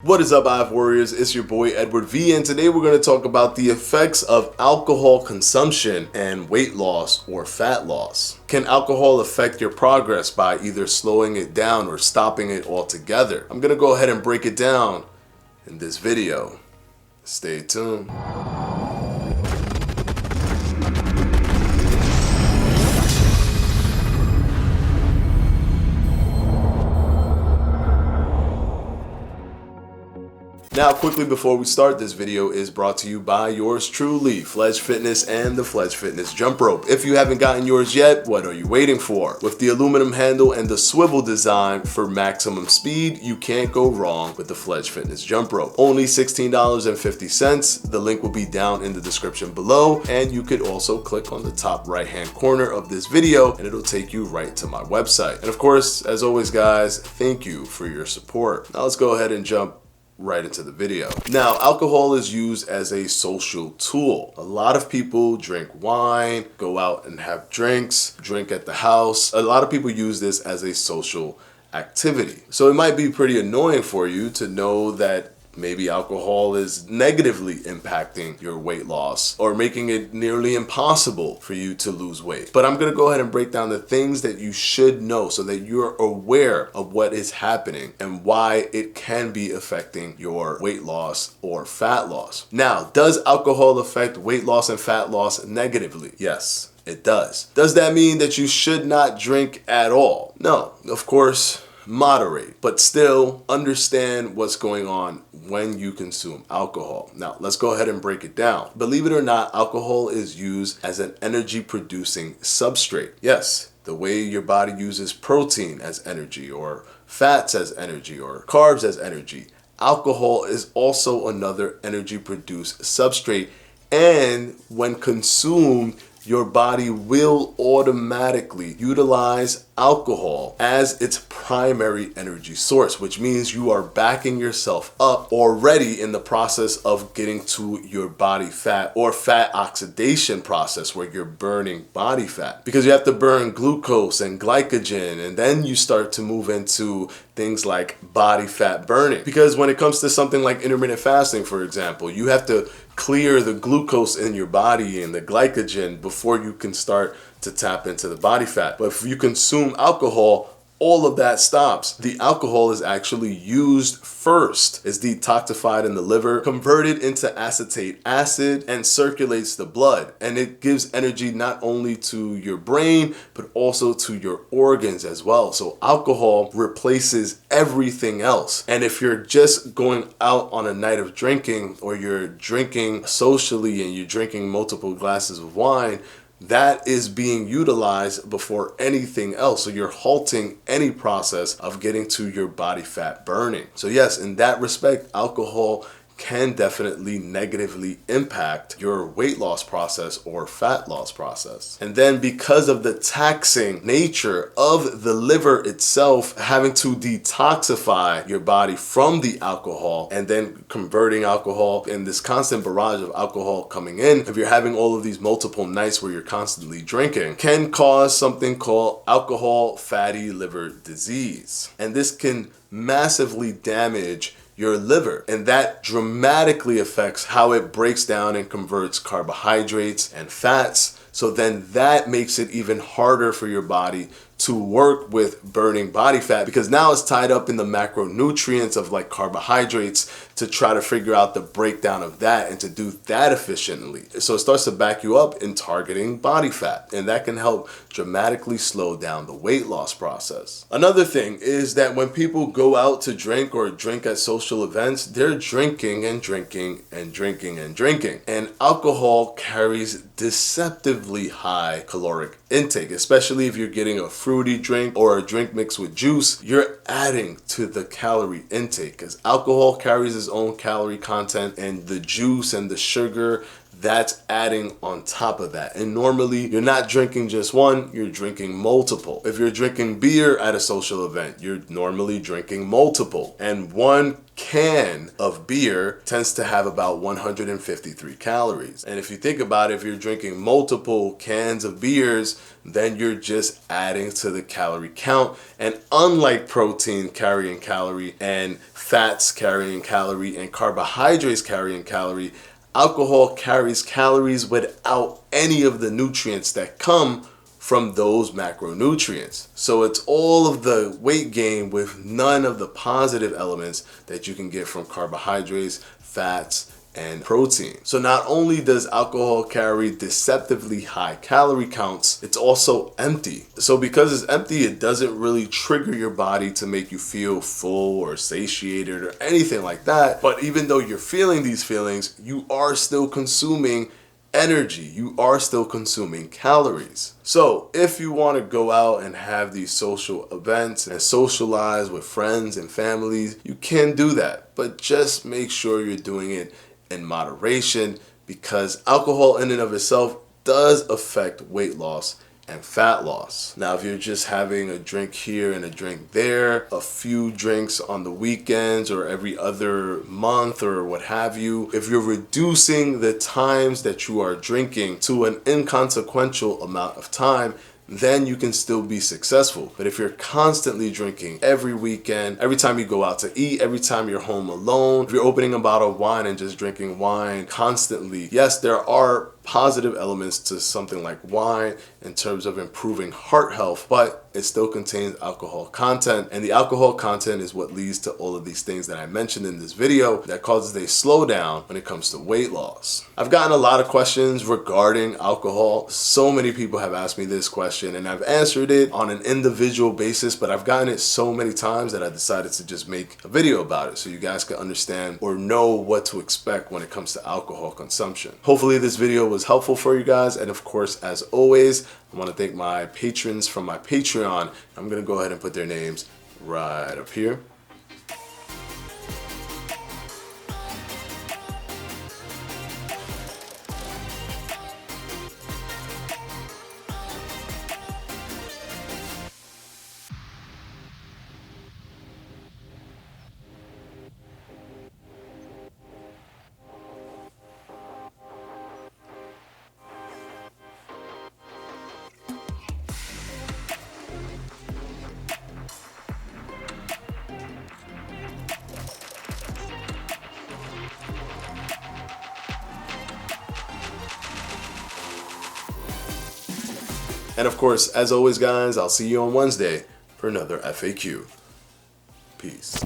What is up, Hive Warriors? It's your boy Edward V, and today we're going to talk about the effects of alcohol consumption and weight loss or fat loss. Can alcohol affect your progress by either slowing it down or stopping it altogether? I'm going to go ahead and break it down in this video. Stay tuned. Now, quickly before we start, this video is brought to you by yours truly, Fledge Fitness and the Fledge Fitness Jump Rope. If you haven't gotten yours yet, what are you waiting for? With the aluminum handle and the swivel design for maximum speed, you can't go wrong with the Fledge Fitness Jump Rope. Only $16.50. The link will be down in the description below, and you could also click on the top right-hand corner of this video, and it'll take you right to my website. And of course, as always, guys, thank you for your support. Now let's go ahead and jump right into the video. Now, alcohol is used as a social tool. A lot of people drink wine, go out and have drinks, drink at the house. A lot of people use this as a social activity. So it might be pretty annoying for you to know that maybe alcohol is negatively impacting your weight loss or making it nearly impossible for you to lose weight. But I'm going to go ahead and break down the things that you should know so that you're aware of what is happening and why it can be affecting your weight loss or fat loss. Now, does alcohol affect weight loss and fat loss negatively? Yes, it does. Does that mean that you should not drink at all? No, of course. Moderate, but still understand what's going on when you consume alcohol. Now, let's go ahead and break it down. Believe it or not, alcohol is used as an energy producing substrate. Yes, the way your body uses protein as energy or fats as energy or carbs as energy. Alcohol is also another energy produced substrate, and when consumed, your body will automatically utilize alcohol as its primary energy source, which means you are backing yourself up already in the process of getting to your body fat or fat oxidation process where you're burning body fat, because you have to burn glucose and glycogen, and then you start to move into things like body fat burning. Because when it comes to something like intermittent fasting, for example, you have to clear the glucose in your body and the glycogen before you can start to tap into the body fat. But if you consume alcohol, all of that stops. The alcohol is actually used first, is detoxified in the liver, converted into acetate acid, and circulates the blood. And it gives energy not only to your brain, but also to your organs as well. So alcohol replaces everything else. And if you're just going out on a night of drinking, or you're drinking socially and you're drinking multiple glasses of wine, that is being utilized before anything else. So you're halting any process of getting to your body fat burning. So yes, in that respect, alcohol can definitely negatively impact your weight loss process or fat loss process. And then because of the taxing nature of the liver itself, having to detoxify your body from the alcohol and then converting alcohol in this constant barrage of alcohol coming in, if you're having all of these multiple nights where you're constantly drinking, can cause something called alcohol fatty liver disease. And this can massively damage your liver, and that dramatically affects how it breaks down and converts carbohydrates and fats. So then that makes it even harder for your body to work with burning body fat, because now it's tied up in the macronutrients of like carbohydrates to try to figure out the breakdown of that and to do that efficiently. So it starts to back you up in targeting body fat, and that can help dramatically slow down the weight loss process. Another thing is that when people go out to drink or drink at social events, they're drinking and drinking and drinking and drinking. And alcohol carries deceptively high caloric intake, especially if you're getting a fruity drink or a drink mixed with juice. You're adding to the calorie intake, because alcohol carries its own calorie content, and the juice and the sugar, that's adding on top of that. And normally you're not drinking just one, you're drinking multiple. If you're drinking beer at a social event, you're normally drinking multiple. And one can of beer tends to have about 153 calories. And if you think about it, if you're drinking multiple cans of beers, then you're just adding to the calorie count. And unlike protein carrying calorie and fats carrying calorie and carbohydrates carrying calorie, alcohol carries calories without any of the nutrients that come from those macronutrients. So it's all of the weight gain with none of the positive elements that you can get from carbohydrates, fats, and protein. So not only does alcohol carry deceptively high calorie counts, it's also empty. So because it's empty, it doesn't really trigger your body to make you feel full or satiated or anything like that. But even though you're feeling these feelings, you are still consuming energy, you are still consuming calories. So if you want to go out and have these social events and socialize with friends and families, you can do that, but just make sure you're doing it in moderation, because alcohol in and of itself does affect weight loss and fat loss. Now, if you're just having a drink here and a drink there, a few drinks on the weekends or every other month or what have you, if you're reducing the times that you are drinking to an inconsequential amount of time, then you can still be successful. But if you're constantly drinking every weekend, every time you go out to eat, every time you're home alone, if you're opening a bottle of wine and just drinking wine constantly, yes, there are positive elements to something like wine in terms of improving heart health, but it still contains alcohol content, and the alcohol content is what leads to all of these things that I mentioned in this video that causes a slowdown when it comes to weight loss. I've gotten a lot of questions regarding alcohol. So many people have asked me this question and I've answered it on an individual basis, but I've gotten it so many times that I decided to just make a video about it so you guys can understand or know what to expect when it comes to alcohol consumption. Hopefully this video was helpful for you guys, and of course, as always, I want to thank my patrons from my Patreon. I'm going to go ahead and put their names right up here. And of course, as always, guys, I'll see you on Wednesday for another FAQ. Peace.